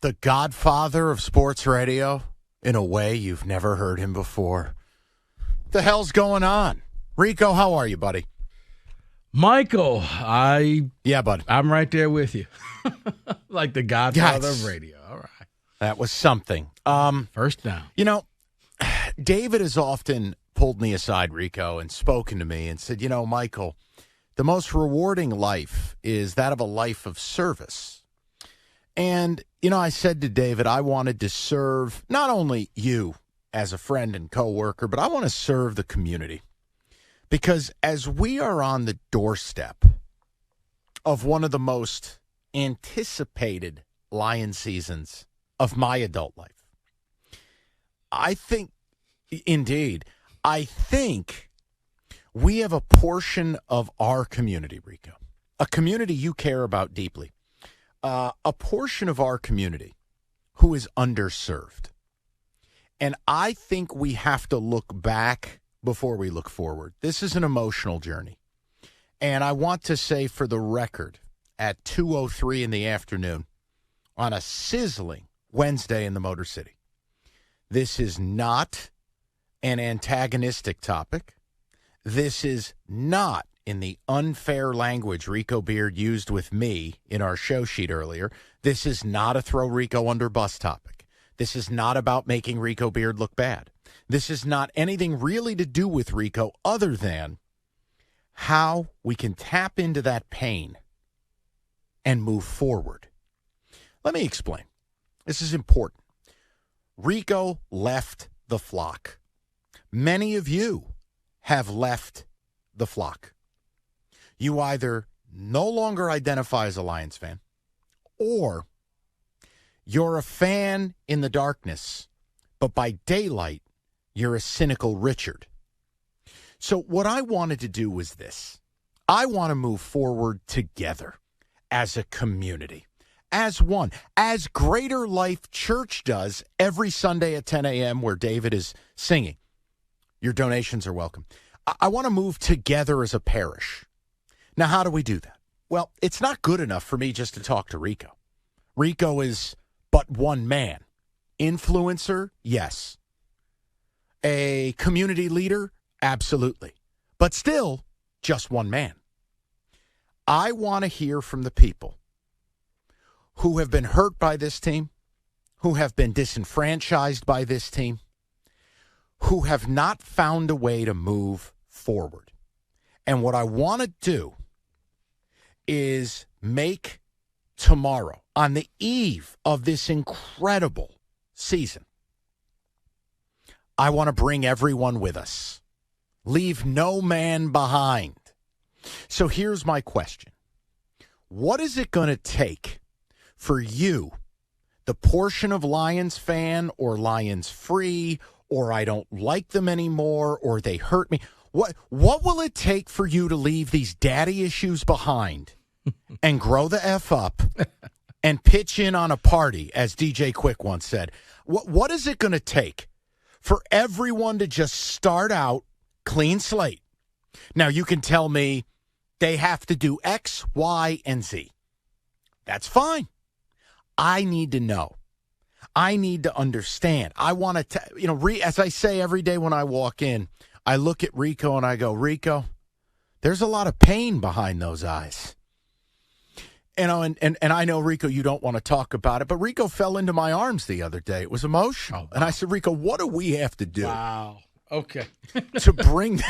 The godfather of sports radio in a way you've never heard him before. The hell's going on? Rico, how are you, buddy? Michael, Yeah, bud. I'm right there with you. Like the godfather of radio. All right. That was something. First down. You know, David has often pulled me aside, Rico, and spoken to me and said, Michael, the most rewarding life is that of a life of service. And, I said to David, I wanted to serve not only you as a friend and coworker, but I want to serve the community. Because as we are on the doorstep of one of the most anticipated Lion seasons of my adult life, I think we have a portion of our community, Rico, a community you care about deeply, a portion of our community who is underserved. And I think we have to look back before we look forward. This is an emotional journey. And I want to say for the record, at 2:03 in the afternoon on a sizzling Wednesday in the Motor City, this is not an antagonistic topic. This is not in the unfair language Rico Beard used with me in our show sheet earlier. This is not a throw Rico under bus topic. This is not about making Rico Beard look bad. This is not anything really to do with Rico other than how we can tap into that pain and move forward. Let me explain. This is important. Rico left the flock. Many of you have left the flock. You either no longer identify as a Lions fan, or you're a fan in the darkness, but by daylight, you're a cynical Richard. So what I wanted to do was this. I want to move forward together as a community, as one, as Greater Life Church does every Sunday at 10 a.m. where David is singing. Your donations are welcome. I want to move together as a parish. Now, how do we do that? Well, it's not good enough for me just to talk to Rico. Rico is but one man. Influencer, yes. A community leader, absolutely. But still, just one man. I want to hear from the people who have been hurt by this team, who have been disenfranchised by this team, who have not found a way to move forward. And what I want to do is make tomorrow, on the eve of this incredible season, I want to bring everyone with us. Leave no man behind. So here's my question. What is it going to take for you, the portion of Lions fan or Lions free, or I don't like them anymore, or they hurt me? What will it take for you to leave these daddy issues behind and grow the F up and pitch in on a party, as DJ Quick once said? What is it going to take for everyone to just start out clean slate? Now, you can tell me they have to do X, Y, and Z. That's fine. I need to know. I need to understand. I want to, as I say every day when I walk in, I look at Rico and I go, Rico, there's a lot of pain behind those eyes. And I know, Rico, you don't want to talk about it, but Rico fell into my arms the other day. It was emotional. Oh, wow. And I said, Rico, what do we have to do? Wow. Okay. To bring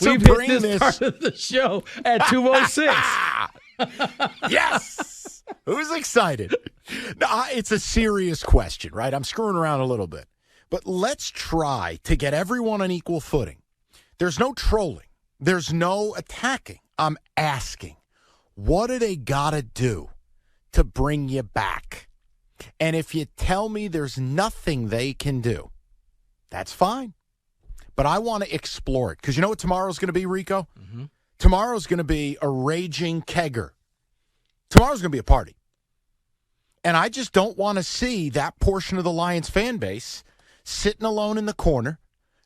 We've hit this part of the show at 2:06. Yes. Who's excited? No, it's a serious question, right? I'm screwing around a little bit. But let's try to get everyone on equal footing. There's no trolling. There's no attacking. I'm asking, what do they got to do to bring you back? And if you tell me there's nothing they can do, that's fine. But I want to explore it. Because you know what tomorrow's going to be, Rico? Mm-hmm. Tomorrow's going to be a raging kegger. Tomorrow's going to be a party. And I just don't want to see that portion of the Lions fan base sitting alone in the corner.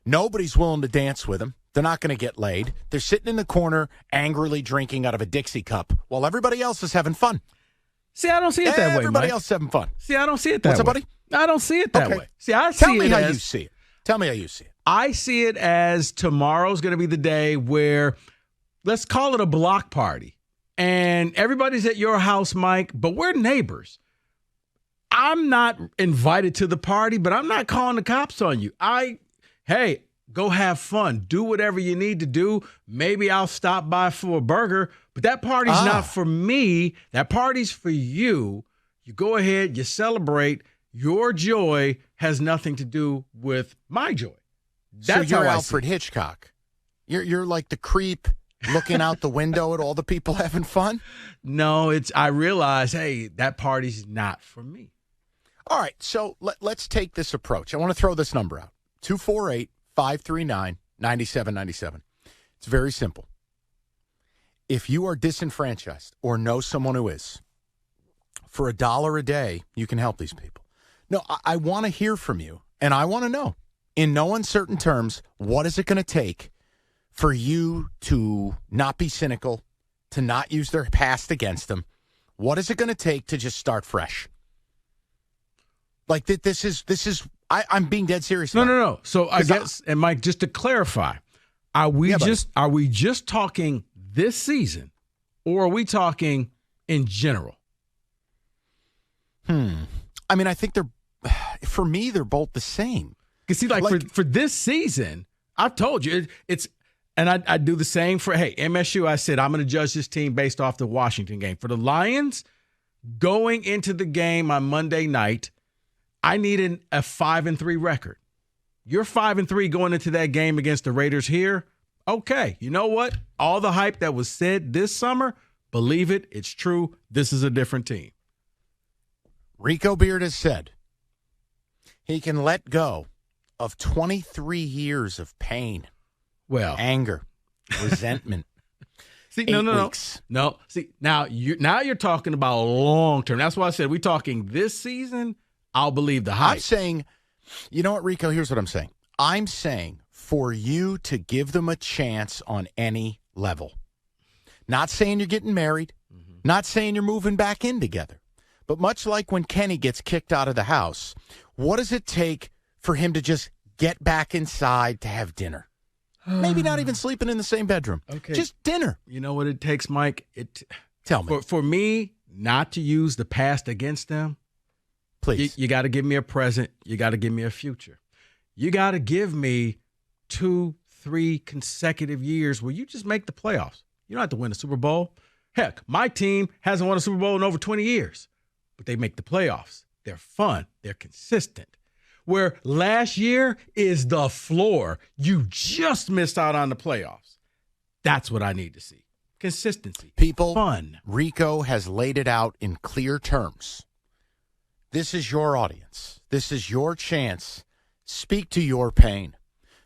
Nobody's willing to dance with them. They're not going to get laid. They're sitting in the corner angrily drinking out of a Dixie cup while everybody else is having fun. See, I don't see it that way, Everybody Mike. else having fun. See, I don't see it that What's way. up, buddy? I don't see it that way. See, I see Tell me it how as, you see it. Tell me how you see it. I see it as tomorrow's going to be the day where, let's call it a block party. And everybody's at your house, Mike, but we're neighbors. I'm not invited to the party, but I'm not calling the cops on you. Hey, go have fun. Do whatever you need to do. Maybe I'll stop by for a burger, but that party's not for me. That party's for you. You go ahead, you celebrate. Your joy has nothing to do with my joy. That's so you're how Alfred Hitchcock. You're like the creep looking out the window at all the people having fun? No, I realize, hey, that party's not for me. All right, so let's take this approach. I want to throw this number out. 248-539-9797. It's very simple. If you are disenfranchised or know someone who is, for $1 a day, you can help these people. No, I want to hear from you, and I want to know, in no uncertain terms, what is it going to take for you to not be cynical, to not use their past against them? What is it going to take to just start fresh? Like, this is. I'm being dead serious. No. So I guess, and Mike, just to clarify, are we just talking this season, or are we talking in general? I mean, I think for me, they're both the same. Because see, like for this season, I've told you it's, and I do the same for MSU. I said I'm going to judge this team based off the Washington game. For the Lions, going into the game on Monday night, I needed a 5-3 record. You're 5-3 going into that game against the Raiders here. Okay, you know what? All the hype that was said this summer, believe it, it's true. This is a different team. Rico Beard has said he can let go of 23 years of pain, anger, resentment. See, 8 weeks. No. See, now you're talking about long term. That's why I said we're talking this season. I'll believe the hype. I'm saying, you know what, Rico? Here's what I'm saying. I'm saying for you to give them a chance on any level. Not saying you're getting married. Not saying you're moving back in together. But much like when Kenny gets kicked out of the house, what does it take for him to just get back inside to have dinner? Maybe not even sleeping in the same bedroom. Okay. Just dinner. You know what it takes, Mike? Tell me. For me not to use the past against them, please. You got to give me a present. You got to give me a future. You got to give me 2-3 consecutive years where you just make the playoffs. You don't have to win a Super Bowl. Heck, my team hasn't won a Super Bowl in over 20 years, but they make the playoffs. They're fun. They're consistent. Where last year is the floor. You just missed out on the playoffs. That's what I need to see. Consistency. People, fun. Rico has laid it out in clear terms. This is your audience. This is your chance. Speak to your pain.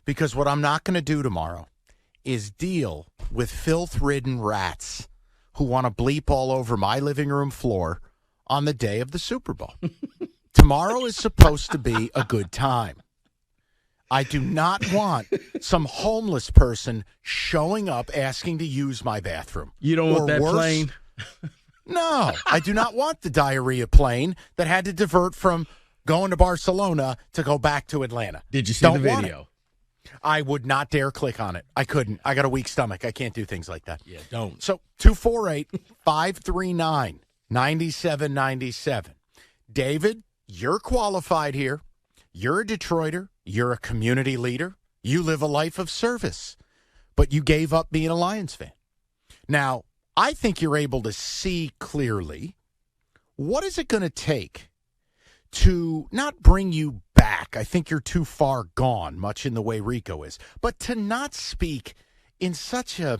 Because what I'm not going to do tomorrow is deal with filth-ridden rats who want to bleep all over my living room floor on the day of the Super Bowl. Tomorrow is supposed to be a good time. I do not want some homeless person showing up asking to use my bathroom. You don't want that plane? No, I do not want the diarrhea plane that had to divert from going to Barcelona to go back to Atlanta. Did you see the video? I would not dare click on it. I couldn't. I got a weak stomach. I can't do things like that. Yeah, don't. So 248-539-9797. David, you're qualified here. You're a Detroiter. You're a community leader. You live a life of service. But you gave up being a Lions fan. Now, I think you're able to see clearly what is it going to take to not bring you back. I think you're too far gone, much in the way Rico is. But to not speak in such a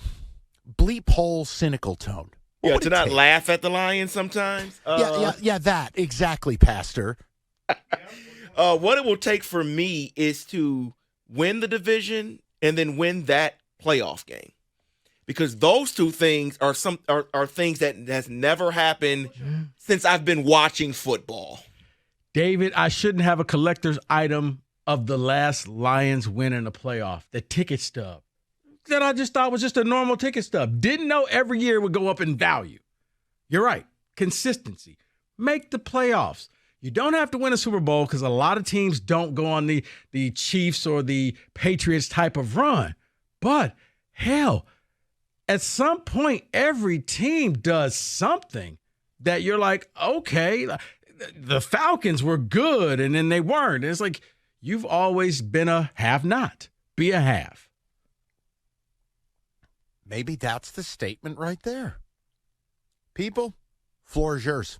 bleep hole cynical tone. Yeah, to not laugh at the Lions sometimes. Yeah, that. Exactly, Pastor. What it will take for me is to win the division and then win that playoff game. Because those two things are things that has never happened since I've been watching football. David, I shouldn't have a collector's item of the last Lions win in the playoff, the ticket stub. That I just thought was just a normal ticket stub. Didn't know every year it would go up in value. You're right. Consistency. Make the playoffs. You don't have to win a Super Bowl because a lot of teams don't go on the Chiefs or the Patriots type of run. But, hell, at some point, every team does something that you're like, okay, the Falcons were good, and then they weren't. And it's like, you've always been a have-not. Be a have. Maybe that's the statement right there. People, floor is yours.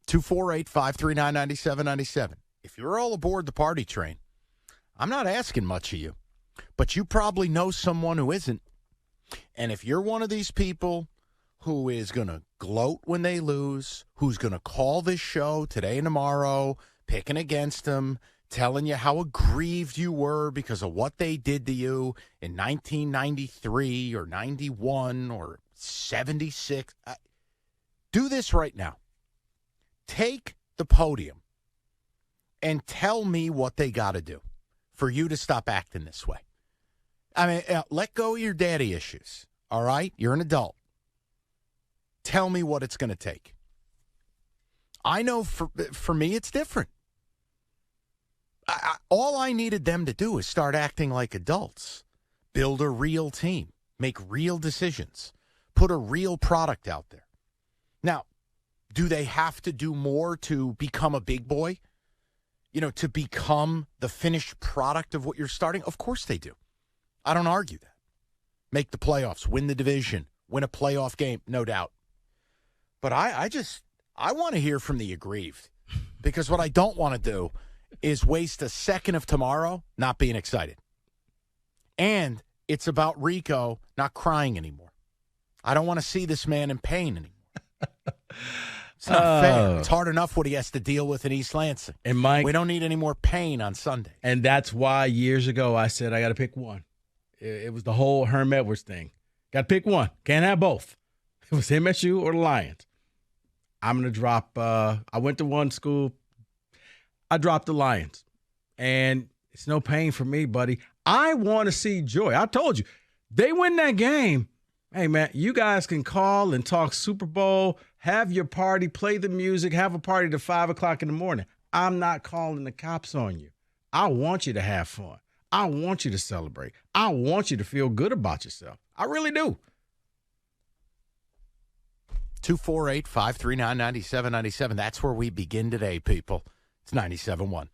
248-539-9797. If you're all aboard the party train, I'm not asking much of you, but you probably know someone who isn't. And if you're one of these people who is going to gloat when they lose, who's going to call this show today and tomorrow, picking against them, telling you how aggrieved you were because of what they did to you in 1993 or 91 or 76, do this right now. Take the podium and tell me what they got to do for you to stop acting this way. I mean, let go of your daddy issues, all right? You're an adult. Tell me what it's going to take. I know for me it's different. All I needed them to do is start acting like adults, build a real team, make real decisions, put a real product out there. Now, do they have to do more to become a big boy? You know, to become the finished product of what you're starting? Of course they do. I don't argue that. Make the playoffs, win the division, win a playoff game, no doubt. But I want to hear from the aggrieved, because what I don't want to do is waste a second of tomorrow not being excited. And it's about Rico not crying anymore. I don't want to see this man in pain anymore. It's not fair. It's hard enough what he has to deal with in East Lansing. And Mike, we don't need any more pain on Sunday. And that's why years ago I said I got to pick one. It was the whole Herm Edwards thing. Got to pick one. Can't have both. It was MSU or the Lions. I'm going to drop I went to one school. I dropped the Lions. And it's no pain for me, buddy. I want to see joy. I told you. They win that game. Hey, man, you guys can call and talk Super Bowl, have your party, play the music, have a party to 5 o'clock in the morning. I'm not calling the cops on you. I want you to have fun. I want you to celebrate. I want you to feel good about yourself. I really do. 248-539-9797. That's where we begin today, people. It's 97.1.